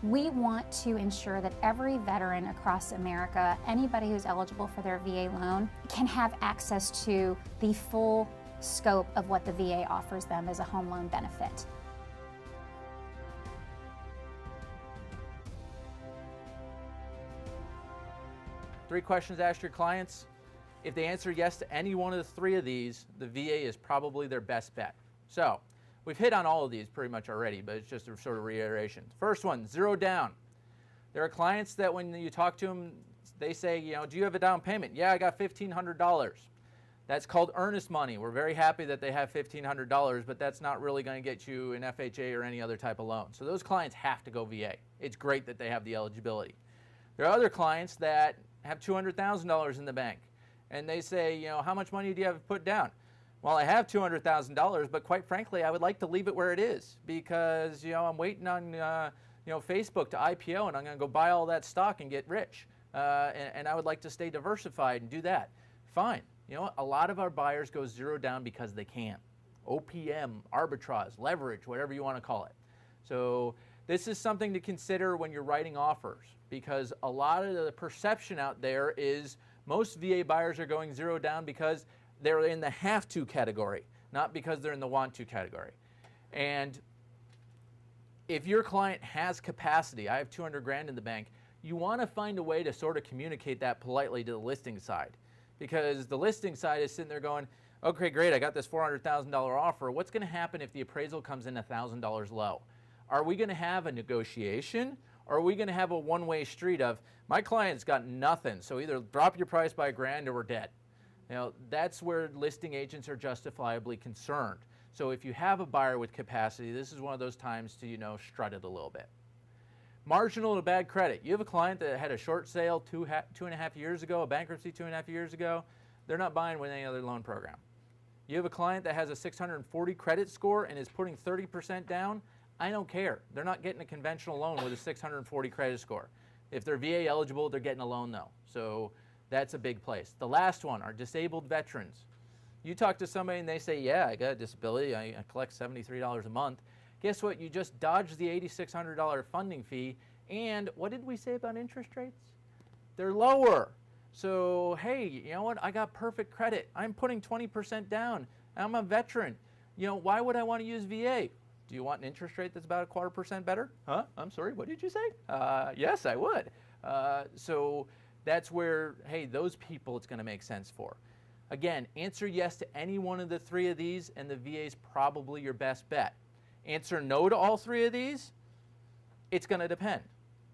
We want to ensure that every veteran across America, anybody who's eligible for their VA loan, can have access to the full scope of what the VA offers them as a home loan benefit. Three questions to ask your clients. If they answer yes to any one of the three of these, the VA is probably their best bet. So, we've hit on all of these pretty much already, but it's just a sort of reiteration. First one, zero down. There are clients that when you talk to them, they say, do you have a down payment? Yeah, I got $1,500. That's called earnest money. We're very happy that they have $1,500, but that's not really going to get you an FHA or any other type of loan. So those clients have to go VA. It's great that they have the eligibility. There are other clients that have $200,000 in the bank, and they say, how much money do you have put down? Well, I have $200,000, but quite frankly, I would like to leave it where it is because, I'm waiting on, Facebook to IPO, and I'm going to go buy all that stock and get rich. And I would like to stay diversified and do that. Fine. A lot of our buyers go zero down because they can. OPM, arbitrage, leverage, whatever you want to call it. So this is something to consider when you're writing offers, because a lot of the perception out there is most VA buyers are going zero down because they're in the have to category, not because they're in the want to category. And if your client has capacity, I have 200 grand in the bank, you want to find a way to sort of communicate that politely to the listing side, because the listing side is sitting there going, okay, great, I got this $400,000 offer. What's going to happen if the appraisal comes in $1,000 low? Are we going to have a negotiation, or are we going to have a one-way street of, my client's got nothing, so either drop your price by $1,000 or we're dead? That's where listing agents are justifiably concerned. So if you have a buyer with capacity, this is one of those times to, strut it a little bit. Marginal to bad credit. You have a client that had a short sale 2.5 years ago, a bankruptcy 2.5 years ago. They're not buying with any other loan program. You have a client that has a 640 credit score and is putting 30% down. I don't care. They're not getting a conventional loan with a 640 credit score. If they're VA eligible, they're getting a loan though. So that's a big place. The last one are disabled veterans. You talk to somebody and they say, yeah, I got a disability. I collect $73 a month. Guess what? You just dodged the $8,600 funding fee. And what did we say about interest rates? They're lower. So, hey, you know what? I got perfect credit. I'm putting 20% down. I'm a veteran. Why would I want to use VA? Do you want an interest rate that's about 0.25% better? Huh? I'm sorry, what did you say? Yes, I would. So that's where, hey, those people it's going to make sense for. Again, answer yes to any one of the three of these, and the VA is probably your best bet. Answer no to all three of these, it's going to depend.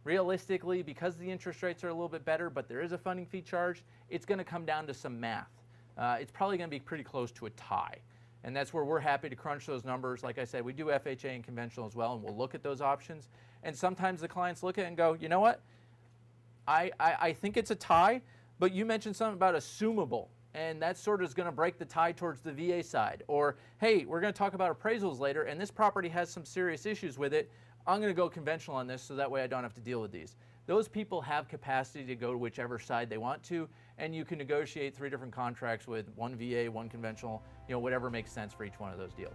Realistically, because the interest rates are a little bit better, but there is a funding fee charge, it's going to come down to some math. It's probably going to be pretty close to a tie. And that's where we're happy to crunch those numbers. Like I said, we do FHA and conventional as well, and we'll look at those options. And sometimes the clients look at it and go, you know what? I think it's a tie, but you mentioned something about assumable, and that sort of is going to break the tie towards the VA side. Or, hey, we're going to talk about appraisals later, and this property has some serious issues with it. I'm going to go conventional on this so that way I don't have to deal with these. Those people have capacity to go to whichever side they want to, and you can negotiate 3 different contracts with one VA, one conventional, whatever makes sense for each one of those deals.